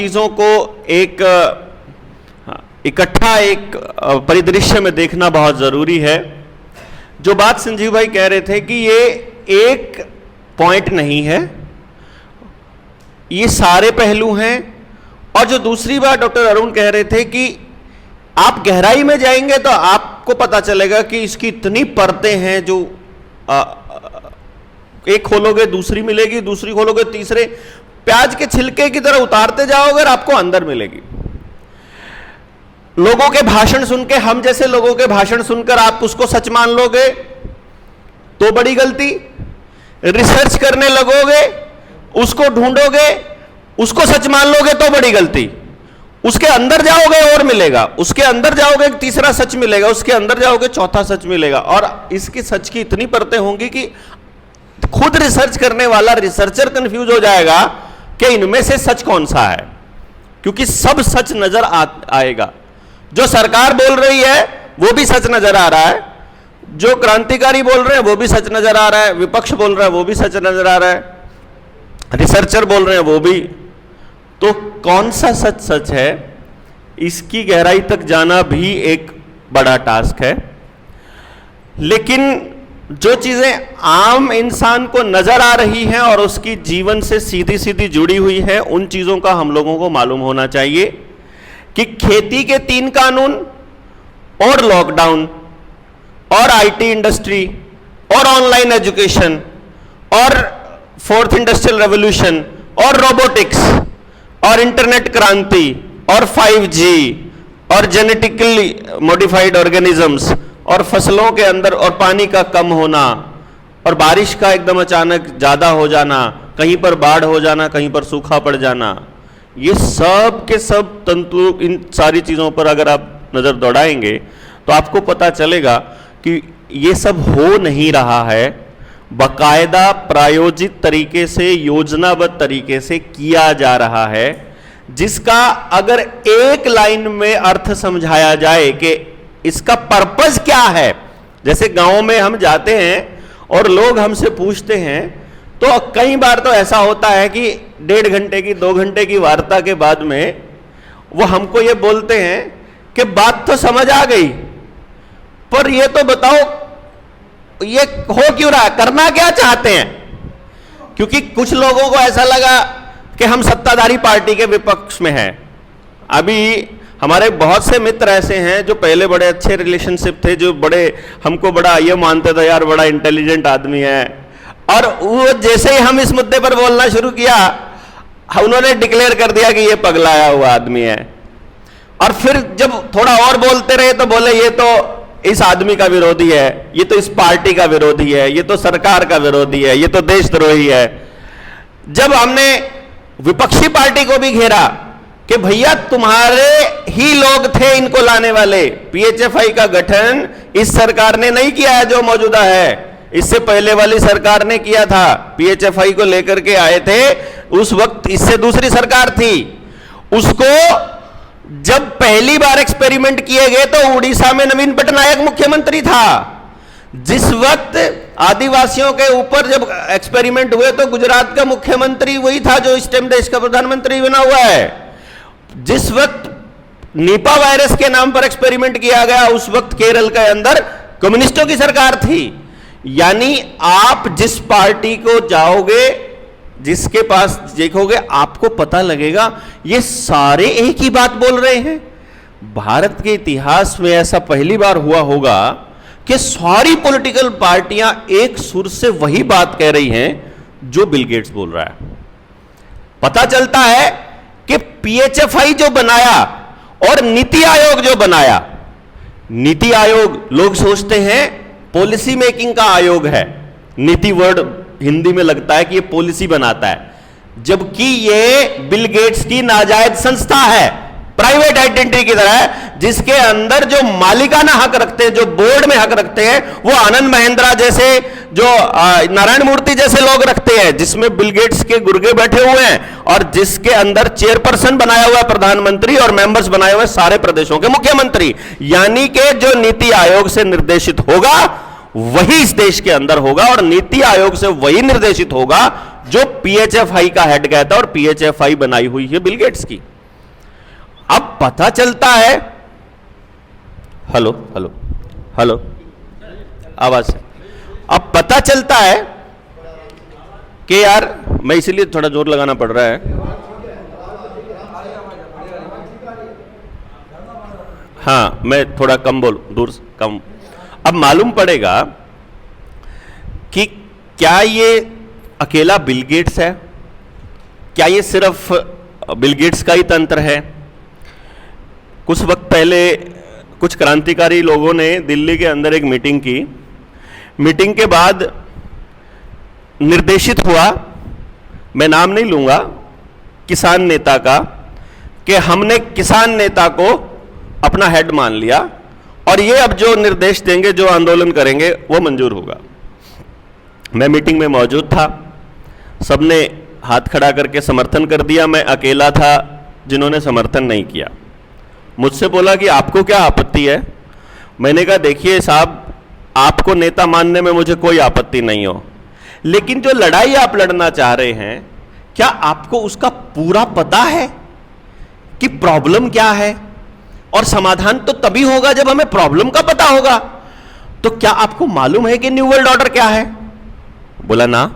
चीजों को एक इकट्ठा एक परिदृश्य में देखना बहुत जरूरी है। जो बात संजीव भाई कह रहे थे कि ये एक पॉइंट नहीं है, ये सारे पहलू हैं। और जो दूसरी बात डॉक्टर अरुण कह रहे थे कि आप गहराई में जाएंगे तो आपको पता चलेगा कि इसकी इतनी परतें हैं, जो एक खोलोगे दूसरी मिलेगी, दूसरी खोलोगे तीसरे, प्याज के छिलके की तरह उतारते जाओगे और आपको अंदर मिलेगी। लोगों के भाषण सुन के, हम जैसे लोगों के भाषण सुनकर आप उसको सच मान लोगे तो बड़ी गलती। रिसर्च करने लगोगे, उसको ढूंढोगे, उसको सच मान लोगे तो बड़ी गलती। उसके अंदर जाओगे और मिलेगा, उसके अंदर जाओगे तीसरा सच मिलेगा, उसके अंदर जाओगे चौथा सच मिलेगा। और इसकी सच की इतनी परतें होंगी कि खुद रिसर्च करने वाला रिसर्चर कंफ्यूज हो जाएगा कि इनमें से सच कौन सा है, क्योंकि सब सच नजर आएगा। जो सरकार बोल रही है वो भी सच नजर आ रहा है, जो क्रांतिकारी बोल रहे हैं वो भी सच नजर आ रहा है, विपक्ष बोल रहा है वो भी सच नजर आ रहा है, रिसर्चर बोल रहे हैं वो भी। तो कौन सा सच सच है, इसकी गहराई तक जाना भी एक बड़ा टास्क है। लेकिन जो चीजें आम इंसान को नजर आ रही हैं और उसकी जीवन से सीधी सीधी जुड़ी हुई है, उन चीजों का हम लोगों को मालूम होना चाहिए कि खेती के 3 कानून और लॉकडाउन और आईटी इंडस्ट्री और ऑनलाइन एजुकेशन और 4th इंडस्ट्रियल रेवोल्यूशन और रोबोटिक्स और इंटरनेट क्रांति और 5G और जेनेटिकली मॉडिफाइड ऑर्गेनिजम्स और फसलों के अंदर और पानी का कम होना और बारिश का एकदम अचानक ज्यादा हो जाना, कहीं पर बाढ़ हो जाना, कहीं पर सूखा पड़ जाना, ये सब के सब तंतु, इन सारी चीजों पर अगर आप नजर दौड़ाएंगे तो आपको पता चलेगा कि ये सब हो नहीं रहा है, बाकायदा प्रायोजित तरीके से, योजनाबद्ध तरीके से किया जा रहा है, जिसका अगर एक लाइन में अर्थ समझाया जाए कि इसका पर्पस क्या है। जैसे गांव में हम जाते हैं और लोग हमसे पूछते हैं, तो कई बार तो ऐसा होता है कि 1.5 घंटे की 2 घंटे की वार्ता के बाद में वो हमको ये बोलते हैं कि बात तो समझ आ गई, पर ये तो बताओ ये हो क्यों रहा है, करना क्या चाहते हैं। क्योंकि कुछ लोगों को ऐसा लगा कि हम सत्ताधारी पार्टी के विपक्ष में हैं। अभी हमारे बहुत से मित्र ऐसे हैं जो पहले बड़े अच्छे रिलेशनशिप थे, जो बड़े हमको बड़ा ये मानते थे, यार बड़ा इंटेलिजेंट आदमी है, और वो जैसे ही हम इस मुद्दे पर बोलना शुरू किया, उन्होंने डिक्लेयर कर दिया कि ये पगलाया हुआ आदमी है। और फिर जब थोड़ा और बोलते रहे तो बोले ये तो इस आदमी का विरोधी है, ये तो इस पार्टी का विरोधी है, ये तो सरकार का विरोधी है, ये तो देशद्रोही है। जब हमने विपक्षी पार्टी को भी घेरा कि भैया तुम्हारे ही लोग थे इनको लाने वाले, पीएचएफआई का गठन इस सरकार ने नहीं किया है जो मौजूदा है, इससे पहले वाली सरकार ने किया था, पीएचएफआई को लेकर के आए थे, उस वक्त इससे दूसरी सरकार थी। उसको जब पहली बार एक्सपेरिमेंट किए गए तो उड़ीसा में नवीन पटनायक मुख्यमंत्री था। जिस वक्त आदिवासियों के ऊपर जब एक्सपेरिमेंट हुए तो गुजरात का मुख्यमंत्री वही था जो इस टाइम देश का प्रधानमंत्री बना हुआ है। जिस वक्त निपा वायरस के नाम पर एक्सपेरिमेंट किया गया उस वक्त केरल के अंदर कम्युनिस्टों की सरकार थी। यानी आप जिस पार्टी को जाओगे, जिसके पास देखोगे, आपको पता लगेगा ये सारे एक ही बात बोल रहे हैं। भारत के इतिहास में ऐसा पहली बार हुआ होगा कि सारी पॉलिटिकल पार्टियां एक सुर से वही बात कह रही हैं जो बिल गेट्स बोल रहा है। पता चलता है कि पीएचएफआई जो बनाया और नीति आयोग जो बनाया, नीति आयोग लोग सोचते हैं पॉलिसी मेकिंग का आयोग है, नीति वर्ड हिंदी में लगता है कि ये पॉलिसी बनाता है, जबकि ये बिल गेट्स की नाजायज संस्था है, प्राइवेट आइडेंटिटी की तरह है, जिसके अंदर जो मालिकाना हक रखते हैं, जो बोर्ड में हक रखते हैं, वो आनंद महिंद्रा जैसे, जो नारायण मूर्ति जैसे लोग रखते हैं, जिसमें बिल गेट्स के गुर्गे बैठे हुए हैं और जिसके अंदर चेयरपर्सन बनाया हुआ है प्रधानमंत्री और मेंबर्स बनाए हुए सारे प्रदेशों के मुख्यमंत्री। यानी कि जो नीति आयोग से निर्देशित होगा वही इस देश के अंदर होगा और नीति आयोग से वही निर्देशित होगा जो पीएचएफआई का हेड कहता है, और पीएचएफआई बनाई हुई है बिल गेट्स की। पता चलता है, हेलो हेलो हेलो, आवाज से, अब पता चलता है कि यार, मैं इसीलिए थोड़ा जोर लगाना पड़ रहा है, हाँ मैं थोड़ा कम बोल, दूर कम। अब मालूम पड़ेगा कि क्या ये अकेला बिल गेट्स है, क्या ये सिर्फ बिल गेट्स का ही तंत्र है। कुछ वक्त पहले कुछ क्रांतिकारी लोगों ने दिल्ली के अंदर एक मीटिंग की। मीटिंग के बाद निर्देशित हुआ, मैं नाम नहीं लूंगा, किसान नेता का, कि हमने किसान नेता को अपना हेड मान लिया और ये अब जो निर्देश देंगे, जो आंदोलन करेंगे, वो मंजूर होगा। मैं मीटिंग में मौजूद था, सबने हाथ खड़ा करके समर्थन कर दिया। मैं अकेला था जिन्होंने समर्थन नहीं किया। मुझसे बोला कि आपको क्या आपत्ति है। मैंने कहा देखिए साहब, आपको नेता मानने में मुझे कोई आपत्ति नहीं हो, लेकिन जो लड़ाई आप लड़ना चाह रहे हैं, क्या आपको उसका पूरा पता है कि प्रॉब्लम क्या है? और समाधान तो तभी होगा जब हमें प्रॉब्लम का पता होगा। तो क्या आपको मालूम है कि न्यू वर्ल्ड ऑर्डर क्या है? बोला ना।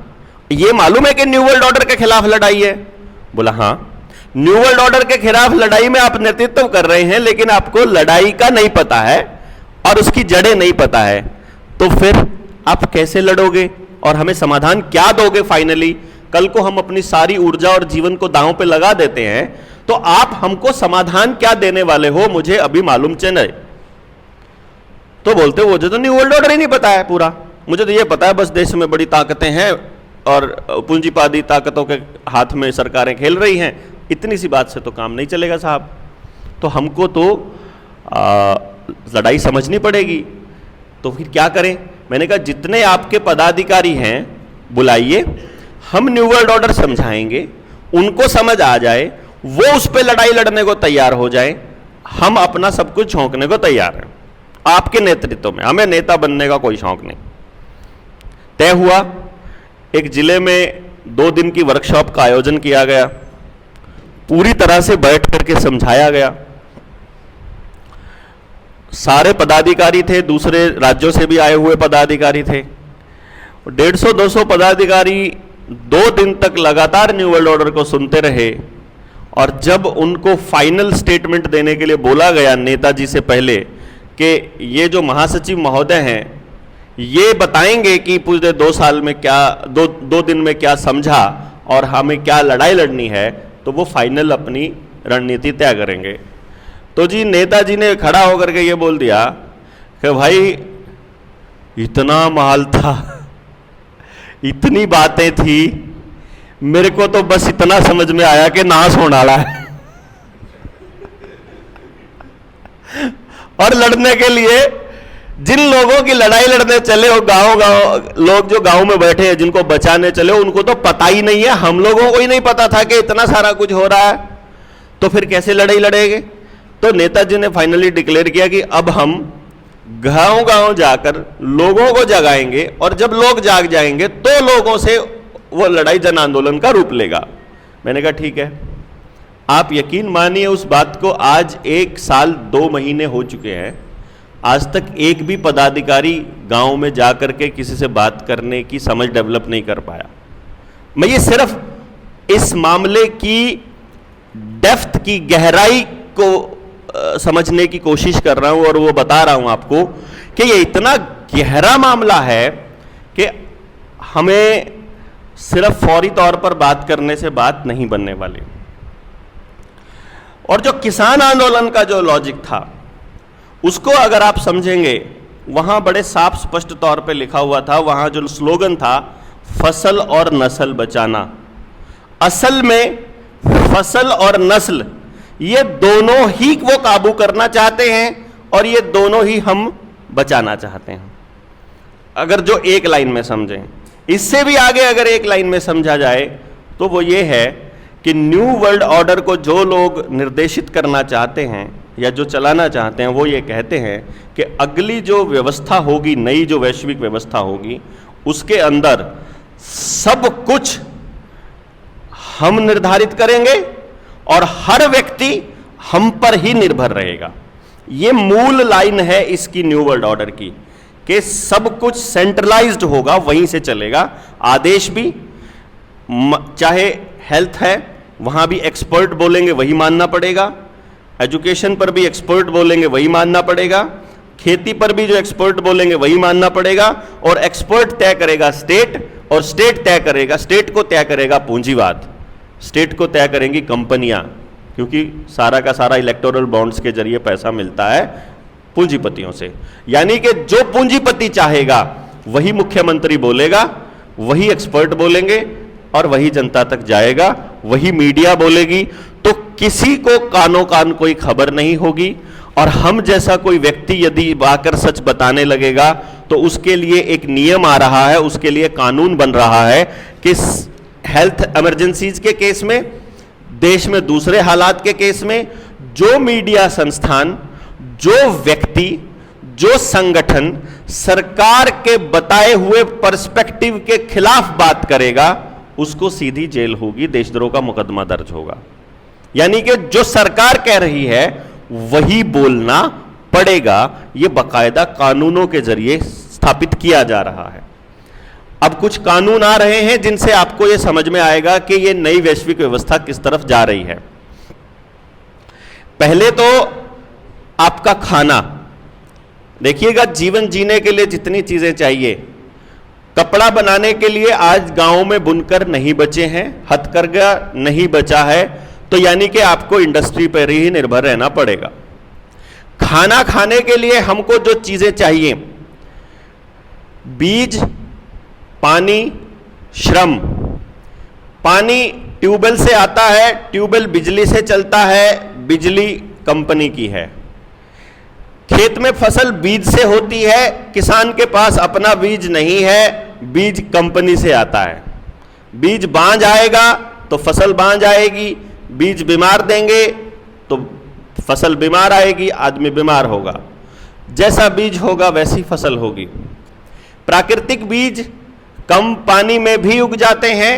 ये मालूम है कि न्यू वर्ल्ड ऑर्डर के खिलाफ लड़ाई है? बोला हाँ। न्यू वर्ल्ड ऑर्डर के खिलाफ लड़ाई में आप नेतृत्व कर रहे हैं, लेकिन आपको लड़ाई का नहीं पता है और उसकी जड़ें नहीं पता है, तो फिर आप कैसे लड़ोगे और हमें समाधान क्या दोगे? फाइनली कल को हम अपनी सारी ऊर्जा और जीवन को दांव पे लगा देते हैं, तो आप हमको समाधान क्या देने वाले हो, मुझे अभी मालूम चाहिए। तो बोलते मुझे तो न्यू वर्ल्ड ऑर्डर ही नहीं पता है पूरा, मुझे तो ये पता है बस देश में बड़ी ताकतें हैं और पूंजीवादी ताकतों के हाथ में सरकारें खेल रही हैं, इतनी सी बात से तो काम नहीं चलेगा साहब। तो हमको तो लड़ाई समझनी पड़ेगी। तो फिर क्या करें? मैंने कहा जितने आपके पदाधिकारी हैं बुलाइए, हम न्यू वर्ल्ड ऑर्डर समझाएंगे, उनको समझ आ जाए, वो उस पर लड़ाई लड़ने को तैयार हो जाए, हम अपना सब कुछ झोंकने को तैयार हैं आपके नेतृत्व में। हमें नेता बनने का कोई शौक नहीं। तय हुआ, एक जिले में 2 दिन की वर्कशॉप का आयोजन किया गया, पूरी तरह से बैठ करके समझाया गया। सारे पदाधिकारी थे, दूसरे राज्यों से भी आए हुए पदाधिकारी थे। 150-200 पदाधिकारी 2 दिन तक लगातार न्यू वर्ल्ड ऑर्डर को सुनते रहे और जब उनको फाइनल स्टेटमेंट देने के लिए बोला गया नेताजी से पहले कि ये जो महासचिव महोदय हैं ये बताएंगे कि पूरे 2 साल में क्या, 2 दिन में क्या समझा और हमें क्या लड़ाई लड़नी है, तो वो फाइनल अपनी रणनीति तय करेंगे। तो जी नेताजी ने खड़ा होकर के ये बोल दिया कि भाई इतना माल था, इतनी बातें थी, मेरे को तो बस इतना समझ में आया कि नाश होने वाला है। और लड़ने के लिए जिन लोगों की लड़ाई लड़ने चले हो, गांव लोग जो गांव में बैठे हैं, जिनको बचाने चले, उनको तो पता ही नहीं है, हम लोगों को ही नहीं पता था कि इतना सारा कुछ हो रहा है, तो फिर कैसे लड़ाई लड़ेंगे? तो नेताजी ने फाइनली डिक्लेयर किया कि अब हम गांव-गांव जाकर लोगों को जगाएंगे और जब लोग जाग जाएंगे तो लोगों से वो लड़ाई जन आंदोलन का रूप लेगा। मैंने कहा ठीक है। आप यकीन मानिए उस बात को आज 1 साल 2 महीने हो चुके हैं, आज तक एक भी पदाधिकारी गांव में जाकर के किसी से बात करने की समझ डेवलप नहीं कर पाया। मैं ये सिर्फ इस मामले की डेप्थ की गहराई को समझने की कोशिश कर रहा हूं और वो बता रहा हूं आपको कि ये इतना गहरा मामला है कि हमें सिर्फ फौरी तौर पर बात करने से बात नहीं बनने वाली। और जो किसान आंदोलन का जो लॉजिक था उसको अगर आप समझेंगे, वहां बड़े साफ स्पष्ट तौर पे लिखा हुआ था, वहां जो स्लोगन था फसल और नस्ल बचाना। असल में फसल और नस्ल ये दोनों ही वो काबू करना चाहते हैं और ये दोनों ही हम बचाना चाहते हैं। अगर जो एक लाइन में समझें, इससे भी आगे अगर एक लाइन में समझा जाए तो वो ये है कि न्यू वर्ल्ड ऑर्डर को जो लोग निर्देशित करना चाहते हैं या जो चलाना चाहते हैं, वो ये कहते हैं कि अगली जो व्यवस्था होगी, नई जो वैश्विक व्यवस्था होगी, उसके अंदर सब कुछ हम निर्धारित करेंगे और हर व्यक्ति हम पर ही निर्भर रहेगा। ये मूल लाइन है इसकी न्यू वर्ल्ड ऑर्डर की, कि सब कुछ सेंट्रलाइज्ड होगा, वहीं से चलेगा। आदेश भी, चाहे हेल्थ है वहां भी एक्सपर्ट बोलेंगे वही मानना पड़ेगा, एजुकेशन पर भी एक्सपर्ट बोलेंगे वही मानना पड़ेगा, खेती पर भी जो एक्सपर्ट बोलेंगे वही मानना पड़ेगा, और एक्सपर्ट तय करेगा स्टेट, और स्टेट तय करेगा, स्टेट को तय करेगा पूंजीवाद, स्टेट को तय करेंगी कंपनियां, क्योंकि सारा का सारा इलेक्टोरल बॉन्ड्स के जरिए पैसा मिलता है पूंजीपतियों से। यानी कि जो पूंजीपति चाहेगा वही मुख्यमंत्री बोलेगा, वही एक्सपर्ट बोलेंगे और वही जनता तक जाएगा, वही मीडिया बोलेगी। तो किसी को कानो कान कोई खबर नहीं होगी, और हम जैसा कोई व्यक्ति यदि आकर सच बताने लगेगा तो उसके लिए एक नियम आ रहा है, उसके लिए कानून बन रहा है कि हेल्थ इमरजेंसीज के केस में, देश में दूसरे हालात के केस में, जो मीडिया संस्थान, जो व्यक्ति, जो संगठन सरकार के बताए हुए पर्सपेक्टिव के खिलाफ बात करेगा उसको सीधी जेल होगी, देशद्रोह का मुकदमा दर्ज होगा। यानी कि जो सरकार कह रही है वही बोलना पड़ेगा, यह बाकायदा कानूनों के जरिए स्थापित किया जा रहा है। अब कुछ कानून आ रहे हैं जिनसे आपको यह समझ में आएगा कि यह नई वैश्विक व्यवस्था किस तरफ जा रही है। पहले तो आपका खाना देखिएगा, जीवन जीने के लिए जितनी चीजें चाहिए, कपड़ा बनाने के लिए आज गांवों में बुनकर नहीं बचे हैं, हथकरघा नहीं बचा है, तो यानी कि आपको इंडस्ट्री पर ही निर्भर रहना पड़ेगा। खाना खाने के लिए हमको जो चीजें चाहिए, बीज, पानी, श्रम। पानी ट्यूबवेल से आता है, ट्यूबवेल बिजली से चलता है, बिजली कंपनी की है। खेत में फसल बीज से होती है, किसान के पास अपना बीज नहीं है, बीज कंपनी से आता है। बीज बांझ आएगा तो फसल बांझ आएगी, बीज बीमार देंगे तो फसल बीमार आएगी, आदमी बीमार होगा। जैसा बीज होगा वैसी फसल होगी। प्राकृतिक बीज कम पानी में भी उग जाते हैं,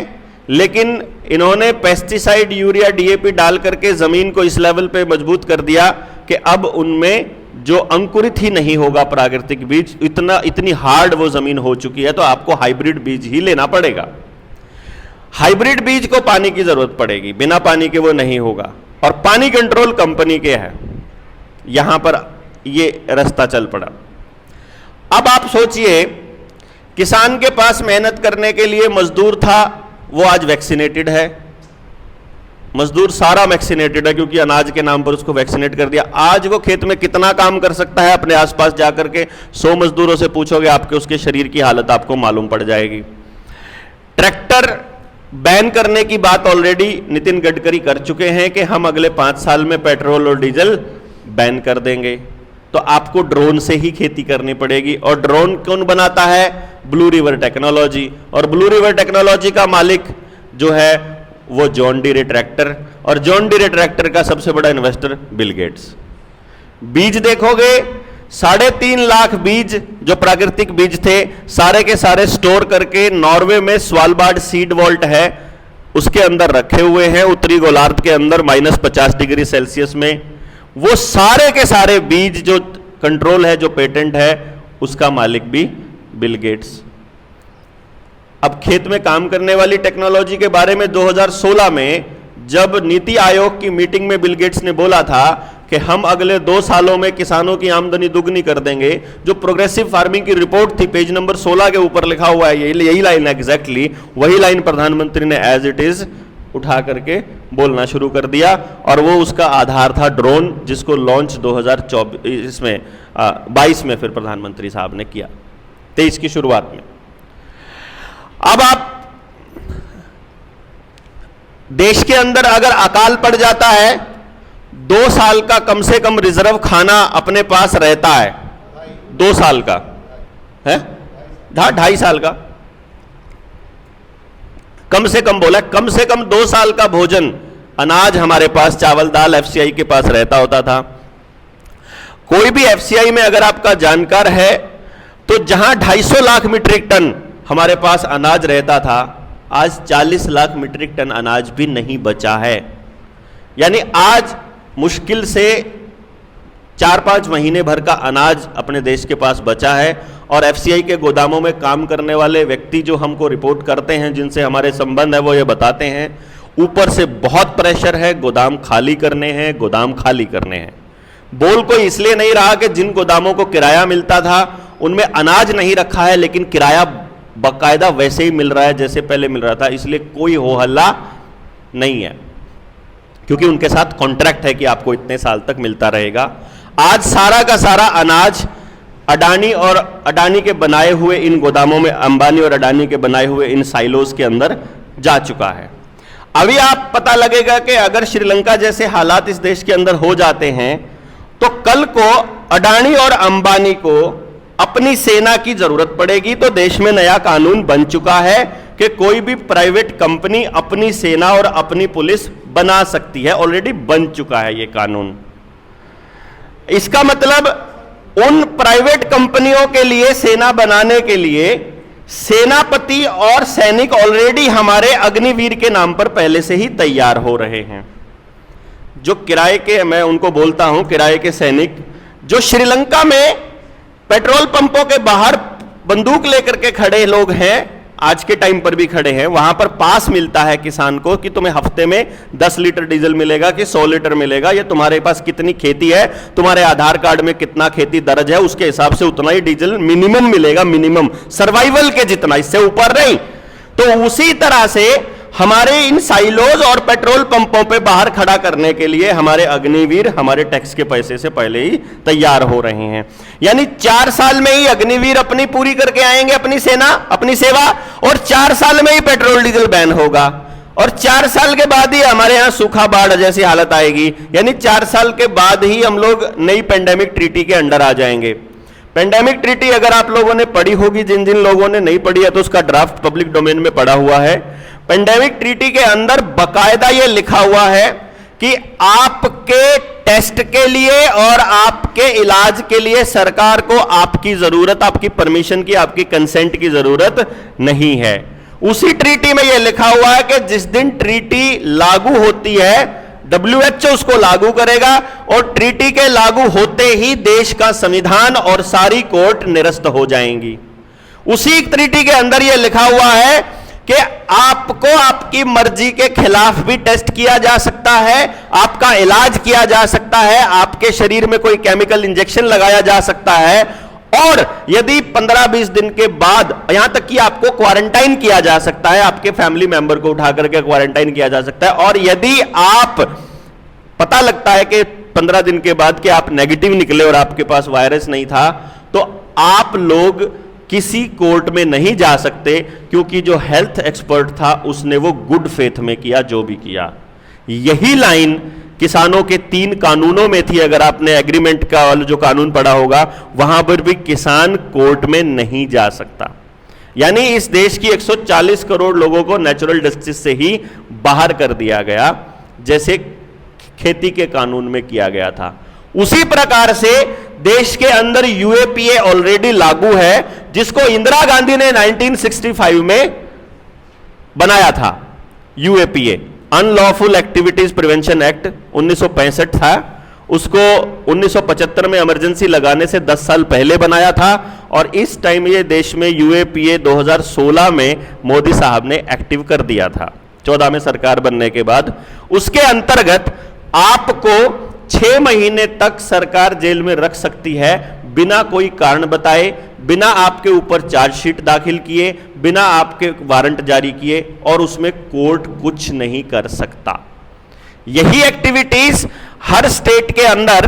लेकिन इन्होंने पेस्टिसाइड, यूरिया, डीएपी डाल करके जमीन को इस लेवल पे मजबूत कर दिया कि अब उनमें जो अंकुरित ही नहीं होगा प्राकृतिक बीज, इतनी हार्ड वो जमीन हो चुकी है, तो आपको हाइब्रिड बीज ही लेना पड़ेगा। हाइब्रिड बीज को पानी की जरूरत पड़ेगी, बिना पानी के वो नहीं होगा, और पानी कंट्रोल कंपनी के है। यहां पर ये रास्ता चल पड़ा। अब आप सोचिए, किसान के पास मेहनत करने के लिए मजदूर था, वो आज वैक्सीनेटेड है। मजदूर सारा वैक्सीनेटेड है क्योंकि अनाज के नाम पर उसको वैक्सीनेट कर दिया। आज वो खेत में कितना काम कर सकता है, अपने आसपास जाकर के 100 मजदूरों से पूछोगे, आपके उसके शरीर की हालत आपको मालूम पड़ जाएगी। ट्रैक्टर बैन करने की बात ऑलरेडी नितिन गडकरी कर चुके हैं कि हम अगले 5 साल में पेट्रोल और डीजल बैन कर देंगे। तो आपको ड्रोन से ही खेती करनी पड़ेगी, और ड्रोन कौन बनाता है? Blue river technology. और ब्लू रिवर टेक्नोलॉजी का मालिक जो है वो जॉन डीरे ट्रैक्टर, और जॉन डीरे ट्रैक्टर का सबसे बड़ा इन्वेस्टर बिल गेट्स। बीज देखोगे, 3.5 लाख बीज जो प्राकृतिक बीज थे, सारे के सारे स्टोर करके नॉर्वे में स्वालबार्ड सीड वॉल्ट है उसके अंदर रखे हुए हैं, उत्तरी गोलार्ध के अंदर -50 डिग्री सेल्सियस में। वो सारे के सारे बीज जो कंट्रोल है, जो पेटेंट है, उसका मालिक भी बिल गेट्स। अब खेत में काम करने वाली टेक्नोलॉजी के बारे में 2016 में जब नीति आयोग की मीटिंग में बिल गेट्स ने बोला था कि हम अगले 2 सालों में किसानों की आमदनी दुगनी कर देंगे, जो प्रोग्रेसिव फार्मिंग की रिपोर्ट थी, पेज नंबर 16 के ऊपर लिखा हुआ है, यही लाइन एग्जैक्टली वही लाइन प्रधानमंत्री ने एज इट इज उठा करके बोलना शुरू कर दिया। और वो उसका आधार था ड्रोन, जिसको लॉन्च 2022 में 22 में फिर प्रधानमंत्री साहब ने किया, 23 की शुरुआत में। अब आप देश के अंदर अगर अकाल पड़ जाता है, 2 साल का कम से कम रिजर्व खाना अपने पास रहता है, 2 साल का है, 2.5 साल का कम से कम बोला, कम से कम 2 साल का भोजन, अनाज हमारे पास, चावल दाल एफसीआई के पास रहता होता था। कोई भी एफसीआई में अगर आपका जानकार है तो जहां 250 लाख मीट्रिक टन हमारे पास अनाज रहता था, आज 40 लाख मीट्रिक टन अनाज भी नहीं बचा है। यानी आज मुश्किल से 4-5 महीने भर का अनाज अपने देश के पास बचा है, और एफसीआई के गोदामों में काम करने वाले व्यक्ति जो हमको रिपोर्ट करते हैं, जिनसे हमारे संबंध है, वो ये बताते हैं ऊपर से बहुत प्रेशर है, गोदाम खाली करने हैं, गोदाम खाली करने हैं। बोल कोई इसलिए नहीं रहा कि जिन गोदामों को किराया मिलता था उनमें अनाज नहीं रखा है, लेकिन किराया बाकायदा वैसे ही मिल रहा है जैसे पहले मिल रहा था, इसलिए कोई हो हल्ला नहीं है, क्योंकि उनके साथ कॉन्ट्रैक्ट है कि आपको इतने साल तक मिलता रहेगा। आज सारा का सारा अनाज अडानी और अडानी के बनाए हुए इन गोदामों में, अंबानी और अडानी के बनाए हुए इन साइलोज के अंदर जा चुका है। अभी आप पता लगेगा कि अगर श्रीलंका जैसे हालात इस देश के अंदर हो जाते हैं तो कल को अडानी और अंबानी को अपनी सेना की जरूरत पड़ेगी। तो देश में नया कानून बन चुका है कि कोई भी प्राइवेट कंपनी अपनी सेना और अपनी पुलिस बना सकती है, ऑलरेडी बन चुका है ये कानून। इसका मतलब उन प्राइवेट कंपनियों के लिए सेना बनाने के लिए सेनापति और सैनिक ऑलरेडी हमारे अग्निवीर के नाम पर पहले से ही तैयार हो रहे हैं। जो किराए के, मैं उनको बोलता हूं किराए के सैनिक, जो श्रीलंका में पेट्रोल पंपों के बाहर बंदूक लेकर के खड़े लोग हैं, आज के टाइम पर भी खड़े हैं, वहां पर पास मिलता है किसान को कि तुम्हें हफ्ते में 10 लीटर डीजल मिलेगा कि 100 लीटर मिलेगा, या तुम्हारे पास कितनी खेती है, तुम्हारे आधार कार्ड में कितना खेती दर्ज है, उसके हिसाब से उतना ही डीजल मिनिमम मिलेगा, मिनिमम सर्वाइवल के जितना, इससे ऊपर नहीं। तो उसी तरह से हमारे इन साइलोज और पेट्रोल पंपों पे बाहर खड़ा करने के लिए हमारे अग्निवीर हमारे टैक्स के पैसे से पहले ही तैयार हो रहे हैं। यानी 4 साल में ही अग्निवीर अपनी पूरी करके आएंगे, अपनी सेना, अपनी सेवा, और 4 साल में ही पेट्रोल डीजल बैन होगा, और 4 साल के बाद ही हमारे यहां सूखा बाढ़ जैसी हालत आएगी। यानी 4 साल के बाद ही हम लोग नई पेंडेमिक ट्रीटी के अंडर आ जाएंगे। पेंडेमिक ट्रीटी अगर आप लोगों ने पढ़ी होगी, जिन जिन लोगों ने नहीं पढ़ी है तो उसका ड्राफ्ट पब्लिक डोमेन में पड़ा हुआ है। पेंडेमिक ट्रीटी के अंदर बकायदा यह लिखा हुआ है कि आपके टेस्ट के लिए और आपके इलाज के लिए सरकार को आपकी जरूरत, आपकी परमिशन की, आपकी कंसेंट की जरूरत नहीं है। उसी ट्रीटी में यह लिखा हुआ है कि जिस दिन ट्रीटी लागू होती है WHO उसको लागू करेगा, और ट्रीटी के लागू होते ही देश का संविधान और सारी कोर्ट निरस्त हो जाएंगी। उसी ट्रीटी के अंदर यह लिखा हुआ है कि आपको आपकी मर्जी के खिलाफ भी टेस्ट किया जा सकता है, आपका इलाज किया जा सकता है, आपके शरीर में कोई केमिकल इंजेक्शन लगाया जा सकता है, और यदि 15-20 दिन के बाद, यहां तक कि आपको क्वारंटाइन किया जा सकता है, आपके फैमिली मेंबर को उठा करके क्वारंटाइन किया जा सकता है। और यदि आप पता लगता है कि 15 दिन के बाद कि आप नेगेटिव निकले और आपके पास वायरस नहीं था, तो आप लोग किसी कोर्ट में नहीं जा सकते, क्योंकि जो हेल्थ एक्सपर्ट था उसने वो गुड फेथ में किया जो भी किया। यही लाइन किसानों के 3 कानूनों में थी। अगर आपने एग्रीमेंट का जो कानून पढ़ा होगा, वहां पर भी किसान कोर्ट में नहीं जा सकता। यानी इस देश की 140 करोड़ लोगों को नेचुरल जस्टिस से ही बाहर कर दिया गया, जैसे खेती के कानून में किया गया था। उसी प्रकार से देश के अंदर UAPA ऑलरेडी लागू है, जिसको इंदिरा गांधी ने 1965 में बनाया था। UAPA unlawful activities prevention act 1965 था, उसको 1975 में इमरजेंसी लगाने से 10 साल पहले बनाया था, और इस टाइम ये देश में UAPA 2016 में मोदी साहब ने एक्टिव कर दिया था, 14 में सरकार बनने के बाद। उसके अंतर्गत आपको 6 महीने तक सरकार जेल में रख सकती है, बिना कोई कारण बताए, बिना आपके ऊपर चार्जशीट दाखिल किए, बिना आपके वारंट जारी किए, और उसमें कोर्ट कुछ नहीं कर सकता। यही एक्टिविटीज हर स्टेट के अंदर,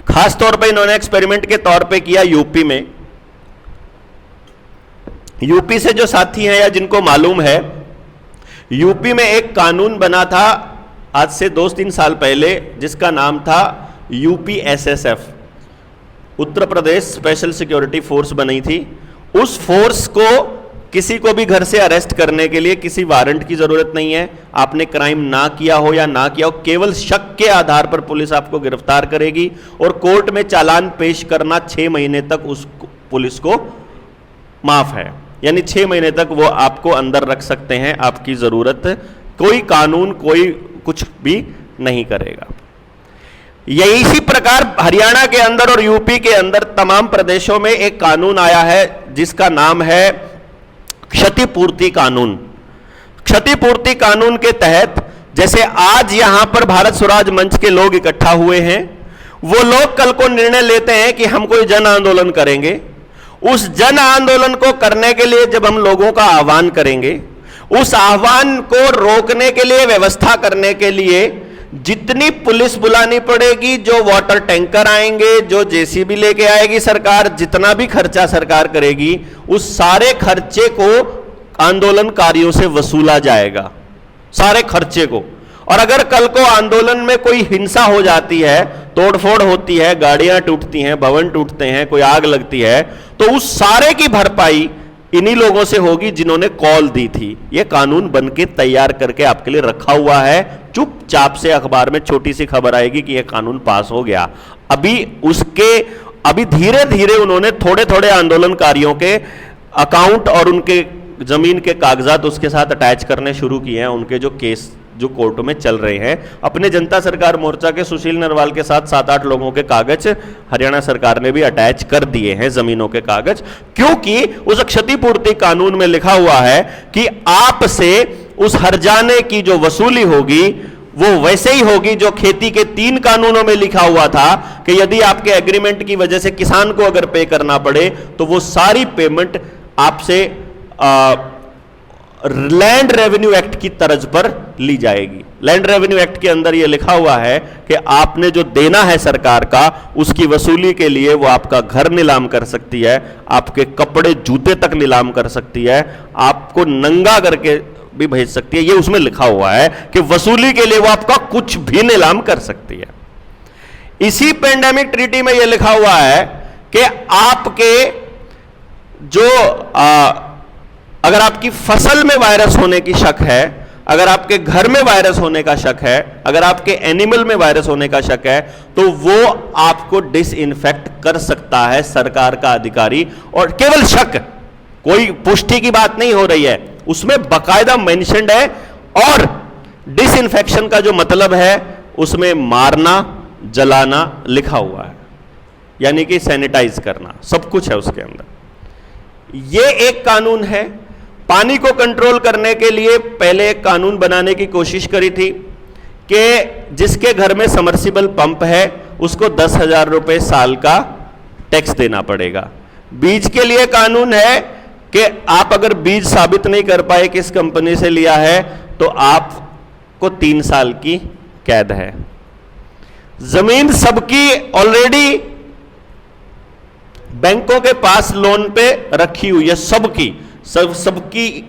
खासतौर पे इन्होंने एक्सपेरिमेंट के तौर पे किया यूपी में। यूपी से जो साथी हैं या जिनको मालूम है, यूपी में एक कानून बना था आज से 2-3 साल पहले, जिसका नाम था UPSSF, Uttar Pradesh special security force बनी थी। उस फोर्स को किसी को भी घर से अरेस्ट करने के लिए किसी वारंट की जरूरत नहीं है। आपने क्राइम ना किया हो या ना किया हो, केवल शक के आधार पर पुलिस आपको गिरफ्तार करेगी, और कोर्ट में चालान पेश करना 6 महीने तक उस पुलिस को माफ है। यानी 6 महीने तक वो आपको अंदर रख सकते हैं, आपकी जरूरत कोई कानून, कोई कुछ भी नहीं करेगा। यही इसी प्रकार हरियाणा के अंदर और यूपी के अंदर तमाम प्रदेशों में एक कानून आया है जिसका नाम है क्षतिपूर्ति कानून। क्षतिपूर्ति कानून के तहत जैसे आज यहां पर भारत स्वराज मंच के लोग इकट्ठा हुए हैं, वो लोग कल को निर्णय लेते हैं कि हम कोई जन आंदोलन करेंगे। उस जन आंदोलन को करने के लिए जब हम लोगों का आह्वान करेंगे, उस आह्वान को रोकने के लिए, व्यवस्था करने के लिए जितनी पुलिस बुलानी पड़ेगी, जो वाटर टैंकर आएंगे, जो जेसीबी लेके आएगी सरकार, जितना भी खर्चा सरकार करेगी, उस सारे खर्चे को आंदोलनकारियों से वसूला जाएगा, सारे खर्चे को। और अगर कल को आंदोलन में कोई हिंसा हो जाती है, तोड़फोड़ होती है, गाड़ियां टूटती हैं, भवन टूटते हैं, कोई आग लगती है, तो उस सारे की भरपाई इन्हीं लोगों से होगी जिन्होंने कॉल दी थी। यह कानून बनके तैयार करके आपके लिए रखा हुआ है। चुपचाप से अखबार में छोटी सी खबर आएगी कि यह कानून पास हो गया। अभी धीरे धीरे उन्होंने थोड़े थोड़े आंदोलनकारियों के अकाउंट और उनके जमीन के कागजात उसके साथ अटैच करने शुरू किए हैं। उनके जो केस जो कोर्टों में चल रहे हैं, अपने जनता सरकार मोर्चा के सुशील नरवाल के साथ 7-8 लोगों के कागज हरियाणा सरकार ने भी अटैच कर दिए हैं, जमीनों के कागज, क्योंकि उस क्षतिपूर्ति कानून में लिखा हुआ है कि आपसे उस हर्जाने की जो वसूली होगी वो वैसे ही होगी जो खेती के 3 कानूनों में लिखा हुआ था कि यदि आपके एग्रीमेंट की वजह से किसान को अगर पे करना पड़े तो वो सारी पेमेंट आपसे लैंड रेवेन्यू एक्ट की तर्ज पर ली जाएगी। लैंड रेवेन्यू एक्ट के अंदर यह लिखा हुआ है कि आपने जो देना है सरकार का, उसकी वसूली के लिए वो आपका घर नीलाम कर सकती है, आपके कपड़े जूते तक नीलाम कर सकती है, आपको नंगा करके भी भेज सकती है। ये उसमें लिखा हुआ है कि वसूली के लिए वो आपका कुछ भी नीलाम कर सकती है। इसी पेंडेमिक ट्रीटी में यह लिखा हुआ है कि आपके जो अगर आपकी फसल में वायरस होने की शक है, अगर आपके घर में वायरस होने का शक है, अगर आपके एनिमल में वायरस होने का शक है, तो वो आपको डिसइंफेक्ट कर सकता है सरकार का अधिकारी। और केवल शक, कोई पुष्टि की बात नहीं हो रही है, उसमें बकायदा मेंशन्ड है। और डिसइंफेक्शन का जो मतलब है उसमें मारना, जलाना लिखा हुआ है, यानी कि सैनिटाइज करना, सब कुछ है उसके अंदर। यह एक कानून है। पानी को कंट्रोल करने के लिए पहले एक कानून बनाने की कोशिश करी थी कि जिसके घर में समर्सिबल पंप है उसको 10,000 रुपए साल का टैक्स देना पड़ेगा। बीज के लिए कानून है कि आप अगर बीज साबित नहीं कर पाए किस कंपनी से लिया है तो आपको 3 साल की कैद है। जमीन सबकी ऑलरेडी बैंकों के पास लोन पे रखी हुई है, सबकी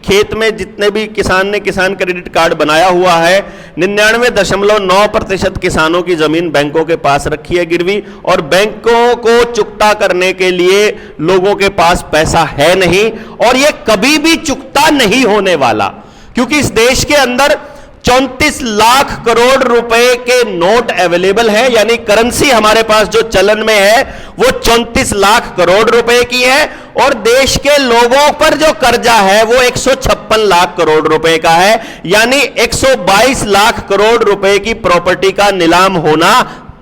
खेत में जितने भी किसान ने किसान क्रेडिट कार्ड बनाया हुआ है, 99.9% किसानों की जमीन बैंकों के पास रखी है गिरवी। और बैंकों को चुकता करने के लिए लोगों के पास पैसा है नहीं, और यह कभी भी चुकता नहीं होने वाला, क्योंकि इस देश के अंदर 34 लाख करोड़ रुपए के नोट अवेलेबल है, यानी करेंसी हमारे पास जो चलन में है वो 34 लाख करोड़ रुपए की है। और देश के लोगों पर जो कर्जा है वो 156 लाख करोड़ रुपए का है, यानी 122 लाख करोड़ रुपए की प्रॉपर्टी का नीलाम होना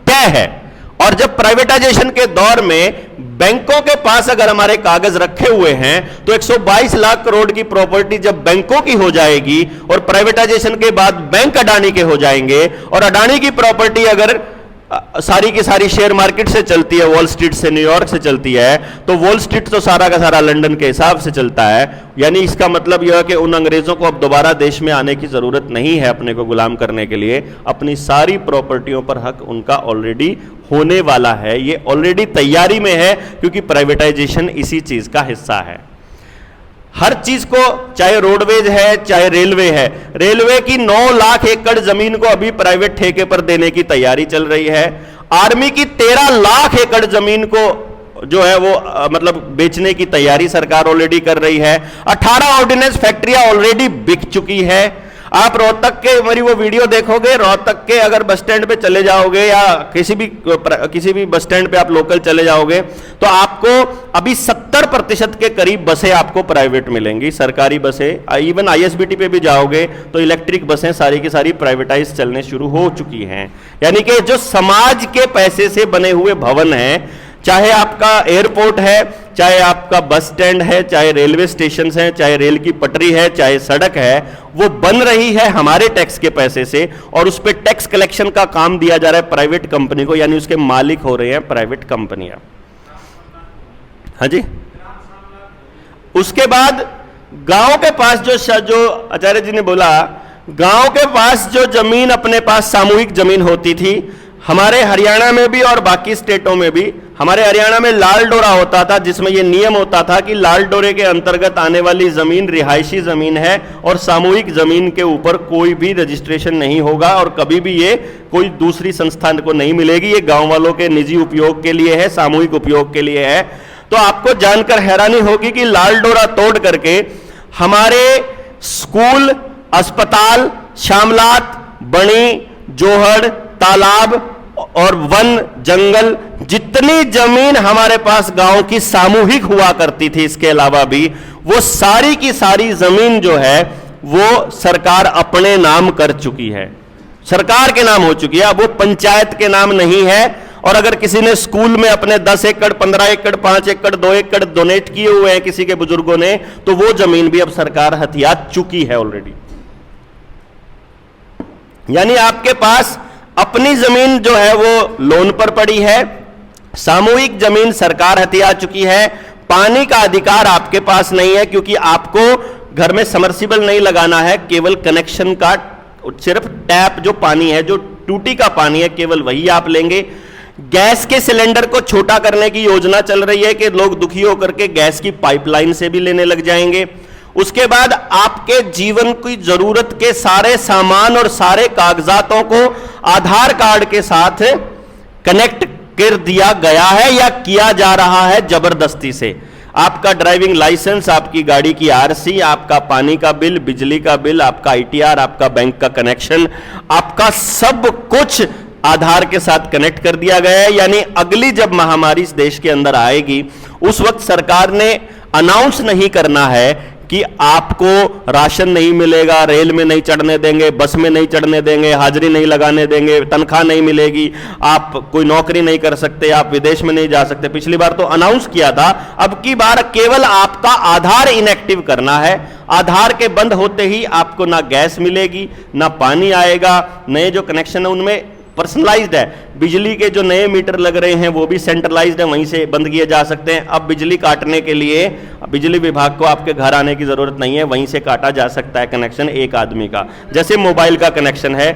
तय है। और जब प्राइवेटाइजेशन के दौर में बैंकों के पास अगर हमारे कागज रखे हुए हैं तो 122 लाख करोड़ की प्रॉपर्टी जब बैंकों की हो जाएगी और प्राइवेटाइजेशन के बाद बैंक अडानी के हो जाएंगे, और अडानी की प्रॉपर्टी अगर सारी की सारी शेयर मार्केट से चलती है, वॉल स्ट्रीट से, न्यूयॉर्क से चलती है, तो वॉल स्ट्रीट तो सारा का सारा लंदन के हिसाब से चलता है। यानी इसका मतलब यह है कि उन अंग्रेजों को अब दोबारा देश में आने की जरूरत नहीं है अपने को गुलाम करने के लिए। अपनी सारी प्रॉपर्टियों पर हक उनका ऑलरेडी होने वाला है, ये ऑलरेडी तैयारी में है, क्योंकि प्राइवेटाइजेशन इसी चीज का हिस्सा है। हर चीज को, चाहे रोडवेज है चाहे रेलवे है, रेलवे की 9 लाख एकड़ जमीन को अभी प्राइवेट ठेके पर देने की तैयारी चल रही है। आर्मी की 13 लाख एकड़ जमीन को जो है वो मतलब बेचने की तैयारी सरकार ऑलरेडी कर रही है। 18 ऑर्डिनेंस फैक्ट्रियां ऑलरेडी बिक चुकी है। आप रोहतक के मेरी वो वीडियो देखोगे, रोहतक के अगर बस स्टैंड पे चले जाओगे या किसी भी बस स्टैंड पे आप लोकल चले जाओगे तो आपको अभी 70 50% के करीब बसें आपको प्राइवेट मिलेंगी, सरकारी बसें। इवन आईएसबीटी पे भी जाओगे तो इलेक्ट्रिक बसें सारी की सारी प्राइवेटाइज चलने शुरू हो चुकी हैं। यानी कि जो समाज के पैसे से बने हुए भवन हैं, चाहे आपका एयरपोर्ट है, चाहे आपका बस स्टैंड है, चाहे रेलवे स्टेशन है, चाहे रेल की पटरी है, चाहे सड़क है, वो बन रही है हमारे टैक्स के पैसे से, और उस पर टैक्स कलेक्शन का काम दिया जा रहा है प्राइवेट कंपनी को, यानी उसके मालिक हो रहे हैं प्राइवेट कंपनियां। हाँ जी। उसके बाद गांव के पास जो आचार्य जी ने बोला, गांव के पास जो जमीन अपने पास सामूहिक जमीन होती थी, हमारे हरियाणा में भी और बाकी स्टेटों में भी, हमारे हरियाणा में लाल डोरा होता था जिसमें यह नियम होता था कि लाल डोरे के अंतर्गत आने वाली जमीन रिहायशी जमीन है और सामूहिक जमीन के ऊपर कोई भी रजिस्ट्रेशन नहीं होगा और कभी भी ये कोई दूसरी संस्थान को नहीं मिलेगी, ये गांव वालों के निजी उपयोग के लिए है, सामूहिक उपयोग के लिए है। तो आपको जानकर हैरानी होगी कि लाल डोरा तोड़ करके हमारे स्कूल, अस्पताल, शामलात, बणी, जोहड़, तालाब और वन, जंगल, जितनी जमीन हमारे पास गांव की सामूहिक हुआ करती थी, इसके अलावा भी वो सारी की सारी जमीन जो है वो सरकार अपने नाम कर चुकी है, सरकार के नाम हो चुकी है। अब वो पंचायत के नाम नहीं है। और अगर किसी ने स्कूल में अपने 10 एकड़, 15 एकड़, 5 एकड़, 2 एकड़ डोनेट किए हुए हैं किसी के बुजुर्गों ने, तो वो जमीन भी अब सरकार हथिया चुकी है ऑलरेडी। यानी आपके पास अपनी जमीन जो है वो लोन पर पड़ी है, सामूहिक जमीन सरकार हथिया चुकी है, पानी का अधिकार आपके पास नहीं है क्योंकि आपको घर में समर्सिबल नहीं लगाना है, केवल कनेक्शन का सिर्फ टैप जो पानी है, जो टूटी का पानी है, केवल वही आप लेंगे। गैस के सिलेंडर को छोटा करने की योजना चल रही है कि लोग दुखी होकर के गैस की पाइपलाइन से भी लेने लग जाएंगे। उसके बाद आपके जीवन की जरूरत के सारे सामान और सारे कागजातों को आधार कार्ड के साथ कनेक्ट कर दिया गया है या किया जा रहा है जबरदस्ती से। आपका ड्राइविंग लाइसेंस, आपकी गाड़ी की आरसी, आपका पानी का बिल, बिजली का बिल, आपका आईटीआर, आपका बैंक का कनेक्शन, आपका सब कुछ आधार के साथ कनेक्ट कर दिया गया है। यानी अगली जब महामारी इस देश के अंदर आएगी, उस वक्त सरकार ने अनाउंस नहीं करना है कि आपको राशन नहीं मिलेगा, रेल में नहीं चढ़ने देंगे, बस में नहीं चढ़ने देंगे, हाजिरी नहीं लगाने देंगे, तनख्वाह नहीं मिलेगी, आप कोई नौकरी नहीं कर सकते, आप विदेश में नहीं जा सकते। पिछली बार तो अनाउंस किया था, अब की बार केवल आपका आधार इनएक्टिव करना है। आधार के बंद होते ही आपको ना गैस मिलेगी, ना पानी आएगा, नए जो कनेक्शन है उनमें पर्सनलाइज्ड है। बिजली के जो नए मीटर लग रहे हैं वो भी सेंट्रलाइज्ड है, वहीं से बंद किए जा सकते हैं। अब बिजली काटने के लिए बिजली विभाग को आपके घर आने की जरूरत नहीं है, वहीं से काटा जा सकता है कनेक्शन एक आदमी का, जैसे मोबाइल का कनेक्शन है,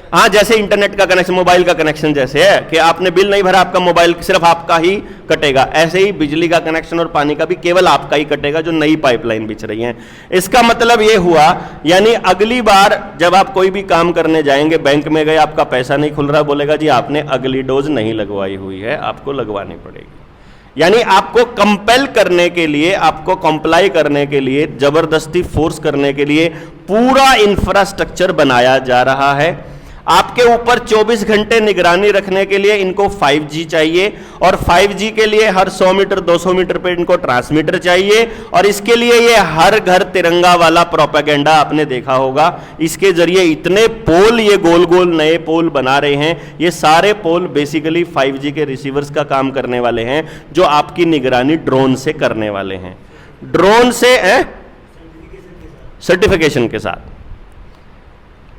हाँ, जैसे इंटरनेट का कनेक्शन, मोबाइल का कनेक्शन जैसे है कि आपने बिल नहीं भरा, आपका मोबाइल सिर्फ आपका ही कटेगा, ऐसे ही बिजली का कनेक्शन और पानी का भी केवल आपका ही कटेगा जो नई पाइपलाइन बिछ रही है। इसका मतलब ये हुआ, यानी अगली बार जब आप कोई भी काम करने जाएंगे, बैंक में गए, आपका पैसा नहीं खुल रहा, बोलेगा जी आपने अगली डोज नहीं लगवाई हुई है, आपको लगवानी पड़ेगी। यानी आपको कंपेल करने के लिए, आपको कंप्लाई करने के लिए, जबरदस्ती फोर्स करने के लिए पूरा इंफ्रास्ट्रक्चर बनाया जा रहा है। आपके ऊपर 24 घंटे निगरानी रखने के लिए इनको 5G चाहिए, और 5G के लिए हर 100 मीटर 200 मीटर पे इनको ट्रांसमीटर चाहिए, और इसके लिए ये हर घर तिरंगा वाला प्रोपेगेंडा आपने देखा होगा। इसके जरिए इतने पोल, ये गोल गोल नए पोल बना रहे हैं, ये सारे पोल बेसिकली 5G के रिसीवर्स का काम करने वाले हैं, जो आपकी निगरानी ड्रोन से करने वाले हैं, ड्रोन से सर्टिफिकेशन के साथ।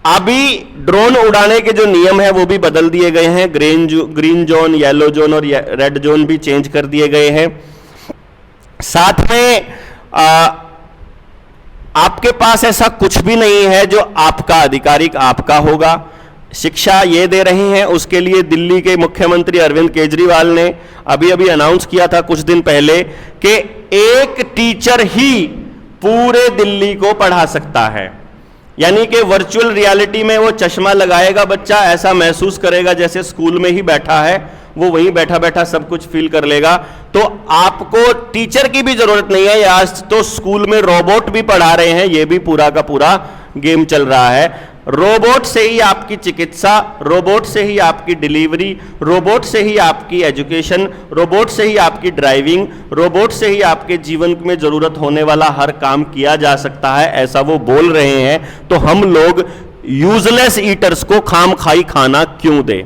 अभी ड्रोन उड़ाने के जो नियम है वो भी बदल दिए गए हैं, ग्रीन जोन, येलो जोन और रेड जोन भी चेंज कर दिए गए हैं। साथ में आपके पास ऐसा कुछ भी नहीं है जो आपका आधिकारिक आपका होगा। शिक्षा ये दे रहे हैं, उसके लिए दिल्ली के मुख्यमंत्री अरविंद केजरीवाल ने अभी अभी अनाउंस किया था कुछ दिन पहले कि एक टीचर ही पूरे दिल्ली को पढ़ा सकता है। यानी कि वर्चुअल रियलिटी में वो चश्मा लगाएगा बच्चा, ऐसा महसूस करेगा जैसे स्कूल में ही बैठा है, वो वहीं बैठा बैठा सब कुछ फील कर लेगा। तो आपको टीचर की भी जरूरत नहीं है। आज तो स्कूल में रोबोट भी पढ़ा रहे हैं, ये भी पूरा का पूरा गेम चल रहा है। रोबोट से ही आपकी चिकित्सा, रोबोट से ही आपकी डिलीवरी, रोबोट से ही आपकी एजुकेशन, रोबोट से ही आपकी ड्राइविंग, रोबोट से ही आपके जीवन में जरूरत होने वाला हर काम किया जा सकता है, ऐसा वो बोल रहे हैं। तो हम लोग यूजलेस ईटर्स को खामखाई खाना क्यों दें?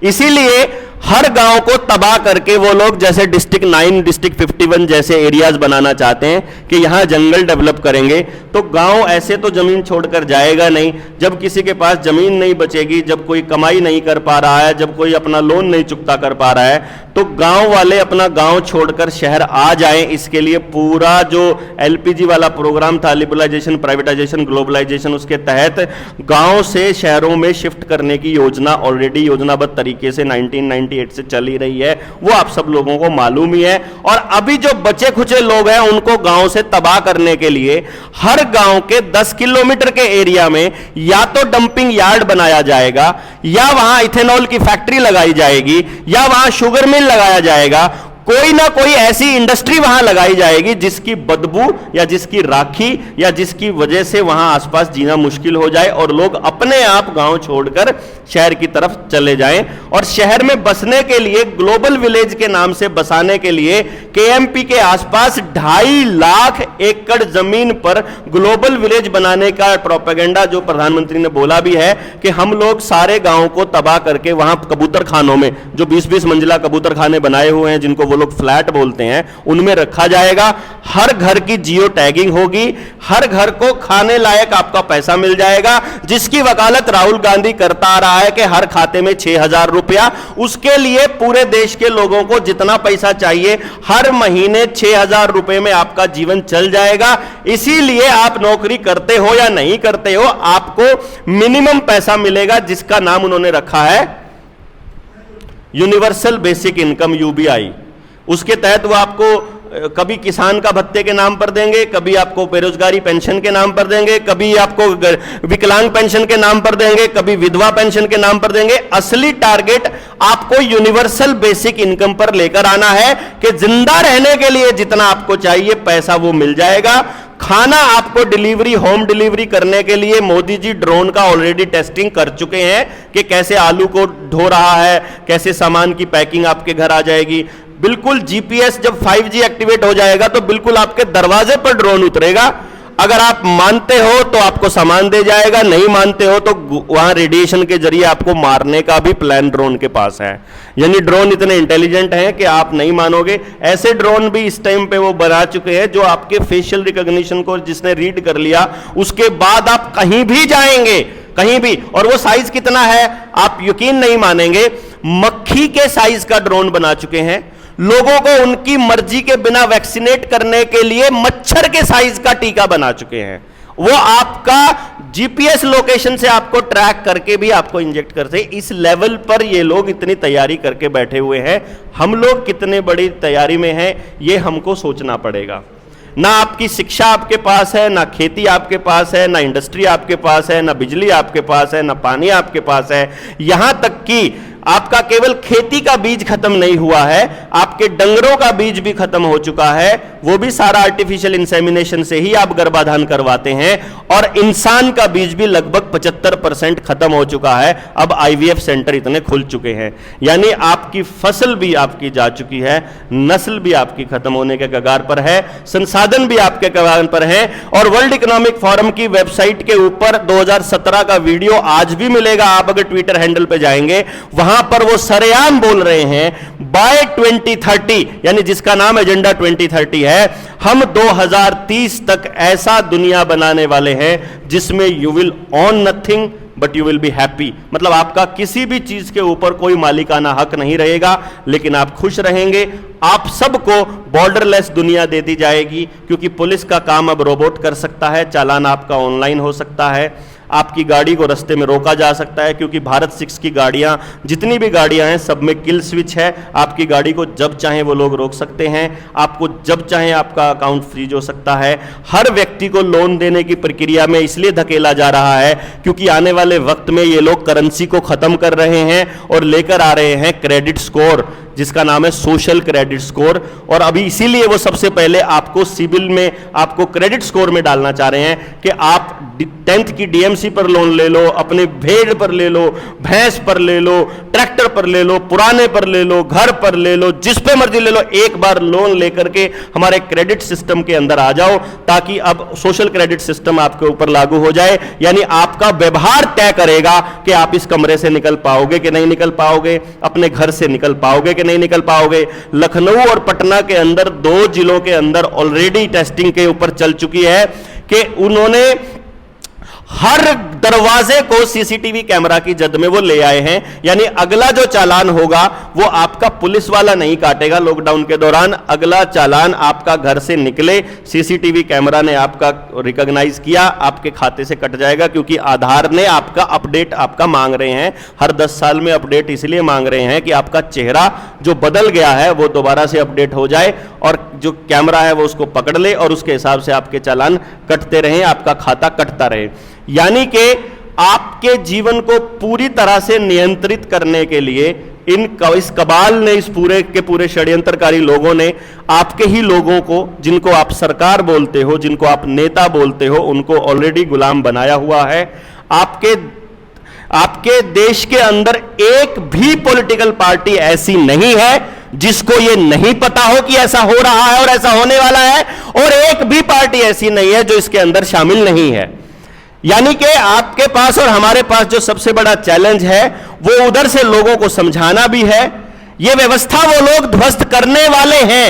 इसीलिए हर गांव को तबाह करके वो लोग जैसे डिस्ट्रिक्ट 9, डिस्ट्रिक्ट 51 जैसे एरियाज बनाना चाहते हैं कि यहां जंगल डेवलप करेंगे। तो गांव ऐसे तो जमीन छोड़कर जाएगा नहीं। जब किसी के पास जमीन नहीं बचेगी, जब कोई कमाई नहीं कर पा रहा है, जब कोई अपना लोन नहीं चुकता कर पा रहा है, तो गांव वाले अपना गांव छोड़कर शहर आ जाएं। इसके लिए पूरा जो एलपीजी वाला प्रोग्राम था, लिबरलाइजेशन, प्राइवेटाइजेशन, ग्लोबलाइजेशन, उसके तहत गांव से शहरों में शिफ्ट करने की योजना ऑलरेडी योजनाबद्ध तरीके से 1998 से चल ही रही है, वो आप सब लोगों को मालूम ही है। और अभी जो बचे खुचे लोग हैं उनको गांव से तबाह करने के लिए हर गांव के 10 किलोमीटर के एरिया में या तो डंपिंग यार्ड बनाया जाएगा, या वहां इथेनॉल की फैक्ट्री लगाई जाएगी, या वहां शुगर मिल लगाया जाएगा। कोई ना कोई ऐसी इंडस्ट्री वहां लगाई जाएगी जिसकी बदबू या जिसकी राखी या जिसकी वजह से वहां आसपास जीना मुश्किल हो जाए और लोग अपने आप गांव छोड़कर शहर की तरफ चले जाएं। और शहर में बसने के लिए, ग्लोबल विलेज के नाम से बसाने के लिए केएमपी के आसपास 2.5 लाख एकड़ जमीन पर ग्लोबल विलेज बनाने का प्रोपेगेंडा जो प्रधानमंत्री ने बोला भी है कि हम लोग सारे गांवों को तबाह करके वहां कबूतर खानों में, जो 20-20 मंजिला कबूतर खाने बनाए हुए हैं जिनको वो लोग फ्लैट बोलते हैं, उनमें रखा जाएगा। हर घर की जियो टैगिंग होगी, हर घर को खाने लायक आपका पैसा मिल जाएगा, जिसकी वकालत राहुल गांधी करता आ रहा है कि हर खाते में 6,000 रुपया। उसके लिए पूरे देश के लोगों को जितना पैसा चाहिए हर महीने 6,000 रुपए में आपका जीवन चल जाएगा। इसीलिए आप नौकरी करते हो या नहीं करते हो, आपको मिनिमम पैसा मिलेगा, जिसका नाम उन्होंने रखा है यूनिवर्सल बेसिक इनकम, यूबीआई। उसके तहत वो आपको कभी किसान का भत्ते के नाम पर देंगे, कभी आपको बेरोजगारी पेंशन के नाम पर देंगे, कभी आपको विकलांग पेंशन के नाम पर देंगे, कभी विधवा पेंशन के नाम पर देंगे। असली टारगेट आपको यूनिवर्सल बेसिक इनकम पर लेकर आना है कि जिंदा रहने के लिए जितना आपको चाहिए पैसा वो मिल जाएगा। खाना आपको डिलीवरी, होम डिलीवरी करने के लिए मोदी जी ड्रोन का ऑलरेडी टेस्टिंग कर चुके हैं कि कैसे आलू को ढो रहा है, कैसे सामान की पैकिंग आपके घर आ जाएगी। बिल्कुल जीपीएस जब 5G एक्टिवेट हो जाएगा तो बिल्कुल आपके दरवाजे पर ड्रोन उतरेगा। अगर आप मानते हो तो आपको सामान दे जाएगा, नहीं मानते हो तो वहां रेडिएशन के जरिए आपको मारने का भी प्लान ड्रोन के पास है। यानी ड्रोन इतने इंटेलिजेंट हैं कि आप नहीं मानोगे। ऐसे ड्रोन भी इस टाइम पे वो बना चुके हैं जो आपके फेशियल रिकॉग्निशन को जिसने रीड कर लिया, उसके बाद आप कहीं भी जाएंगे, कहीं भी। और वो साइज कितना है आप यकीन नहीं मानेंगे, मक्खी के साइज का ड्रोन बना चुके हैं। लोगों को उनकी मर्जी के बिना वैक्सीनेट करने के लिए मच्छर के साइज का टीका बना चुके हैं। वो आपका जीपीएस लोकेशन से आपको ट्रैक करके भी आपको इंजेक्ट करते हैं। इस लेवल पर ये लोग इतनी तैयारी करके बैठे हुए हैं। हम लोग कितने बड़ी तैयारी में हैं ये हमको सोचना पड़ेगा। ना आपकी शिक्षा आपके पास है, ना खेती आपके पास है, ना इंडस्ट्री आपके पास है, ना बिजली आपके पास है, ना पानी आपके पास है। यहां तक कि आपका केवल खेती का बीज खत्म नहीं हुआ है, आपके डंगरों का बीज भी खत्म हो चुका है। वो भी सारा आर्टिफिशियल इंसेमिनेशन से ही आप गर्भाधान करवाते हैं। और इंसान का बीज भी लगभग 75% खत्म हो चुका है। अब आईवीएफ सेंटर इतने खुल चुके हैं, यानी आपकी फसल भी आपकी जा चुकी है, नस्ल भी आपकी खत्म होने के कगार पर है, संसाधन भी आपके कगार पर है। और वर्ल्ड इकोनॉमिक फोरम की वेबसाइट के ऊपर 2017 का वीडियो आज भी मिलेगा, आप अगर ट्विटर हैंडल पे जाएंगे, वहां पर वो सरेआम बोल रहे हैं बाय 2030, यानी जिसका नाम एजेंडा 2030 है, हम 2030 तक ऐसा दुनिया बनाने वाले हैं जिसमें you will own nothing but you will be happy. मतलब आपका किसी भी चीज के ऊपर कोई मालिकाना हक नहीं रहेगा, लेकिन आप खुश रहेंगे। आप सबको बॉर्डरलेस दुनिया दे दी जाएगी, क्योंकि पुलिस का काम अब रोबोट कर सकता है, चालान आपका ऑनलाइन हो सकता है, आपकी गाड़ी को रास्ते में रोका जा सकता है, क्योंकि भारत 6 की गाड़ियां, जितनी भी गाड़ियां हैं सब में किल स्विच है। आपकी गाड़ी को जब चाहें वो लोग रोक सकते हैं, आपको जब चाहें आपका अकाउंट फ्रीज हो सकता है। हर व्यक्ति को लोन देने की प्रक्रिया में इसलिए धकेला जा रहा है क्योंकि आने वाले वक्त में ये लोग करेंसी को खत्म कर रहे हैं और लेकर आ रहे हैं क्रेडिट स्कोर, जिसका नाम है सोशल क्रेडिट स्कोर। और अभी इसीलिए वो सबसे पहले आपको सिविल में, आपको क्रेडिट स्कोर में डालना चाह रहे हैं कि आप 10th की डीएमसी पर लोन ले लो, अपने भेड़ पर ले लो, भैंस पर ले लो, ट्रैक्टर पर ले लो, पुराने पर ले लो, घर पर ले लो, जिस पे मर्जी ले लो, एक बार लोन लेकर के हमारे क्रेडिट सिस्टम के अंदर आ जाओ, ताकि अब सोशल क्रेडिट सिस्टम आपके ऊपर लागू हो जाए। यानी आपका व्यवहार तय करेगा कि आप इस कमरे से निकल पाओगे कि नहीं निकल पाओगे, अपने घर से निकल पाओगे कि नहीं निकल पाओगे। लखनऊ और पटना के अंदर 2 जिलों के अंदर ऑलरेडी टेस्टिंग के ऊपर चल चुकी है कि उन्होंने हर दरवाजे को सीसीटीवी कैमरा की जद में वो ले आए हैं। यानी अगला जो चालान होगा वो आपका पुलिस वाला नहीं काटेगा लॉकडाउन के दौरान, अगला चालान आपका घर से निकले, सीसीटीवी कैमरा ने आपका रिकॉग्नाइज किया, आपके खाते से कट जाएगा, क्योंकि आधार ने आपका अपडेट आपका मांग रहे हैं। हर 10 साल में अपडेट इसलिए मांग रहे हैं कि आपका चेहरा जो बदल गया है वो दोबारा से अपडेट हो जाए और जो कैमरा है वो उसको पकड़ ले और उसके हिसाब से आपके चालान कटते रहें, आपका खाता कटता रहे। यानी कि आपके जीवन को पूरी तरह से नियंत्रित करने के लिए इस कबाल ने, इस पूरे के पूरे षड्यंत्रकारी लोगों ने आपके ही लोगों को, जिनको आप सरकार बोलते हो, जिनको आप नेता बोलते हो, उनको ऑलरेडी गुलाम बनाया हुआ है। आपके देश के अंदर एक भी पॉलिटिकल पार्टी ऐसी नहीं है जिसको यह नहीं पता हो कि ऐसा हो रहा है और ऐसा होने वाला है, और एक भी पार्टी ऐसी नहीं है जो इसके अंदर शामिल नहीं है। यानी कि आपके पास और हमारे पास जो सबसे बड़ा चैलेंज है वो उधर से लोगों को समझाना भी है। ये व्यवस्था वो लोग ध्वस्त करने वाले हैं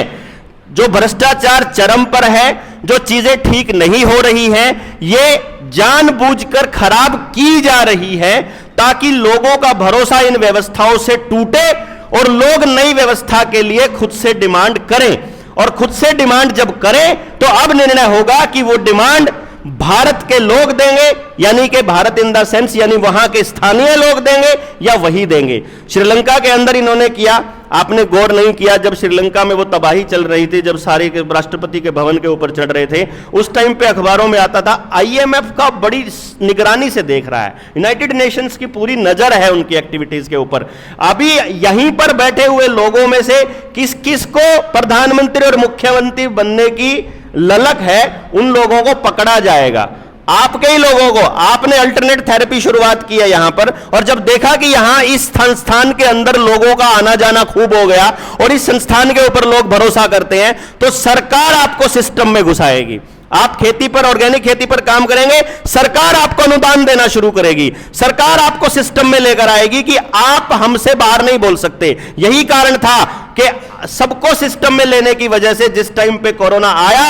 जो भ्रष्टाचार चरम पर है, जो चीजें ठीक नहीं हो रही हैं, ये जानबूझकर खराब की जा रही है ताकि लोगों का भरोसा इन व्यवस्थाओं से टूटे और लोग नई व्यवस्था के लिए खुद से डिमांड करें। और खुद से डिमांड जब करें तो अब निर्णय होगा कि वो डिमांड भारत के लोग देंगे, यानी कि भारत इन द सेंस यानी वहां के स्थानीय लोग देंगे या वही देंगे। श्रीलंका के अंदर इन्होंने किया, आपने गौर नहीं किया, जब श्रीलंका में वो तबाही चल रही थी, जब सारे राष्ट्रपति के भवन के ऊपर चढ़ रहे थे, उस टाइम पे अखबारों में आता था आईएमएफ का बड़ी निगरानी से देख रहा है, यूनाइटेड नेशंस की पूरी नजर है उनकी एक्टिविटीज के ऊपर। अभी यहीं पर बैठे हुए लोगों में से किस किस को प्रधानमंत्री और मुख्यमंत्री बनने की ललक है, उन लोगों को पकड़ा जाएगा। आपके ही लोगों को, आपने अल्टरनेट थेरेपी शुरुआत की है यहां पर, और जब देखा कि यहां इस संस्थान के अंदर लोगों का आना जाना खूब हो गया और इस संस्थान के ऊपर लोग भरोसा करते हैं, तो सरकार आपको सिस्टम में घुसाएगी। आप खेती पर, ऑर्गेनिक खेती पर काम करेंगे, सरकार आपको अनुदान देना शुरू करेगी, सरकार आपको सिस्टम में लेकर आएगी कि आप हमसे बाहर नहीं बोल सकते। यही कारण था कि सबको सिस्टम में लेने की वजह से जिस टाइम पे कोरोना आया,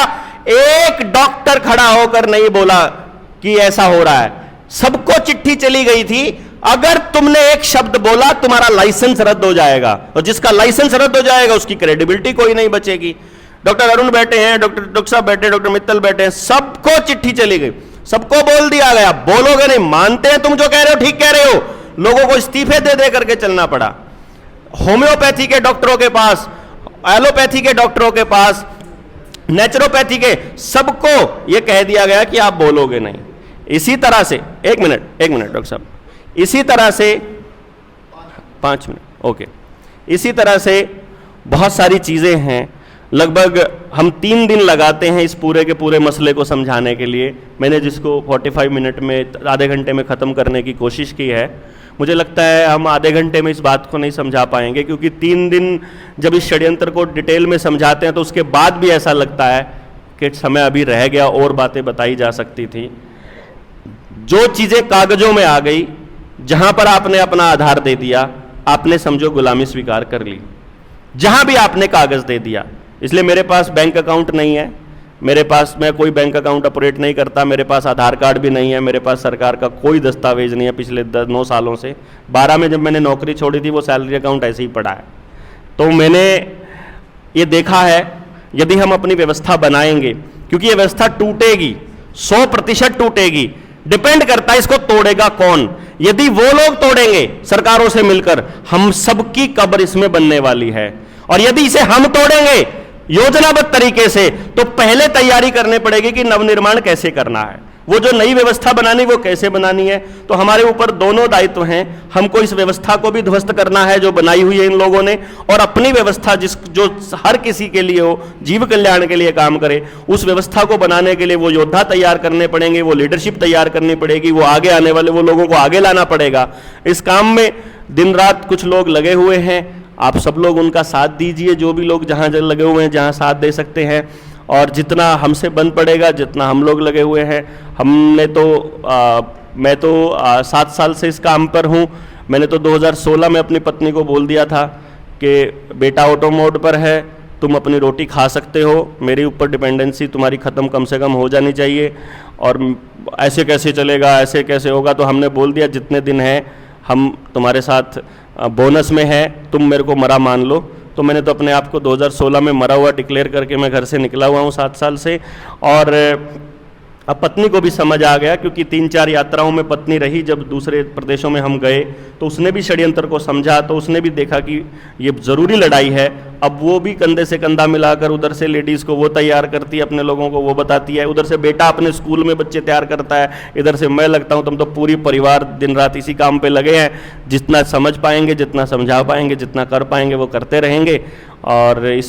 एक डॉक्टर खड़ा होकर नहीं बोला कि ऐसा हो रहा है। सबको चिट्ठी चली गई थी, अगर तुमने एक शब्द बोला तुम्हारा लाइसेंस रद्द हो जाएगा, और जिसका लाइसेंस रद्द हो जाएगा उसकी क्रेडिबिलिटी कोई नहीं बचेगी। डॉक्टर अरुण बैठे हैं, डॉक्टर साहब बैठे, डॉक्टर मित्तल बैठे हैं, सबको चिट्ठी चली गई, सबको बोल दिया गया, बोलोगे नहीं, मानते हैं तुम जो कह रहे हो, ठीक कह रहे हो, लोगों को इस्तीफे दे दे करके चलना पड़ा। होम्योपैथी के डॉक्टरों के पास, एलोपैथी के डॉक्टरों के पास, नेचुरोपैथी के, सबको यह कह दिया गया कि आप बोलोगे नहीं। इसी तरह से एक मिनट डॉक्टर साहब, इसी तरह से 5 मिनट, ओके, इसी तरह से बहुत सारी चीजें हैं। लगभग हम 3 दिन लगाते हैं इस पूरे के पूरे मसले को समझाने के लिए। मैंने जिसको 45 मिनट में, आधे घंटे में ख़त्म करने की कोशिश की है, मुझे लगता है हम आधे घंटे में इस बात को नहीं समझा पाएंगे, क्योंकि 3 दिन जब इस षड्यंत्र को डिटेल में समझाते हैं तो उसके बाद भी ऐसा लगता है कि समय अभी रह गया, और बातें बताई जा सकती थी। जो चीज़ें कागजों में आ गई, जहां पर आपने अपना आधार दे दिया, आपने समझो गुलामी स्वीकार कर ली। जहां भी आपने कागज दे दिया, इसलिए मेरे पास बैंक अकाउंट नहीं है, मेरे पास, मैं कोई बैंक अकाउंट ऑपरेट नहीं करता, मेरे पास आधार कार्ड भी नहीं है, मेरे पास सरकार का कोई दस्तावेज नहीं है पिछले 9 सालों से। 12 में जब मैंने नौकरी छोड़ी थी वो सैलरी अकाउंट ऐसे ही पड़ा है। तो मैंने ये देखा है, यदि हम अपनी व्यवस्था बनाएंगे, क्योंकि ये व्यवस्था टूटेगी, 100% टूटेगी, डिपेंड करता है इसको तोड़ेगा कौन। यदि वो लोग तोड़ेंगे सरकारों से मिलकर, हम सबकी कब्र इसमें बनने वाली है। और यदि इसे हम तोड़ेंगे योजनाबद्ध तरीके से, तो पहले तैयारी करनी पड़ेगी कि नवनिर्माण कैसे करना है। वो जो नई व्यवस्था बनानी वो कैसे बनानी है। तो हमारे ऊपर दोनों दायित्व हैं, हमको इस व्यवस्था को भी ध्वस्त करना है जो बनाई हुई है इन लोगों ने, और अपनी व्यवस्था जो हर किसी के लिए हो, जीव कल्याण के लिए काम करे, उस व्यवस्था को बनाने के लिए वो योद्धा तैयार करने पड़ेंगे, वो लीडरशिप तैयार करनी पड़ेगी, वो आगे आने वाले वो लोगों को आगे लाना पड़ेगा। इस काम में दिन रात कुछ लोग लगे हुए हैं, आप सब लोग उनका साथ दीजिए, जो भी लोग जहाँ लगे हुए हैं, जहाँ साथ दे सकते हैं, और जितना हमसे बन पड़ेगा, जितना हम लोग लगे हुए हैं। हमने तो मैं तो 7 साल से इस काम पर हूँ। मैंने तो 2016 में अपनी पत्नी को बोल दिया था कि बेटा ऑटो मोड पर है, तुम अपनी रोटी खा सकते हो, मेरे ऊपर डिपेंडेंसी तुम्हारी ख़त्म कम से कम हो जानी चाहिए, और ऐसे कैसे चलेगा, ऐसे कैसे होगा। तो हमने बोल दिया जितने दिन हैं हम तुम्हारे साथ बोनस में है, तुम मेरे को मरा मान लो। तो मैंने तो अपने आप को 2016 में मरा हुआ डिक्लेयर करके मैं घर से निकला हुआ हूँ 7 साल से। और अब पत्नी को भी समझ आ गया, क्योंकि 3-4 यात्राओं में पत्नी रही, जब दूसरे प्रदेशों में हम गए तो उसने भी षड्यंत्र को समझा, तो उसने भी देखा कि ये ज़रूरी लड़ाई है। अब वो भी कंधे से कंधा मिलाकर उधर से लेडीज़ को वो तैयार करती है, अपने लोगों को वो बताती है, उधर से बेटा अपने स्कूल में बच्चे तैयार करता है, इधर से मैं लगता हूँ। तुम तो पूरी परिवार दिन रात इसी काम पे लगे हैं। जितना समझ पाएंगे, जितना समझा पाएंगे, जितना कर पाएंगे वो करते रहेंगे। और इस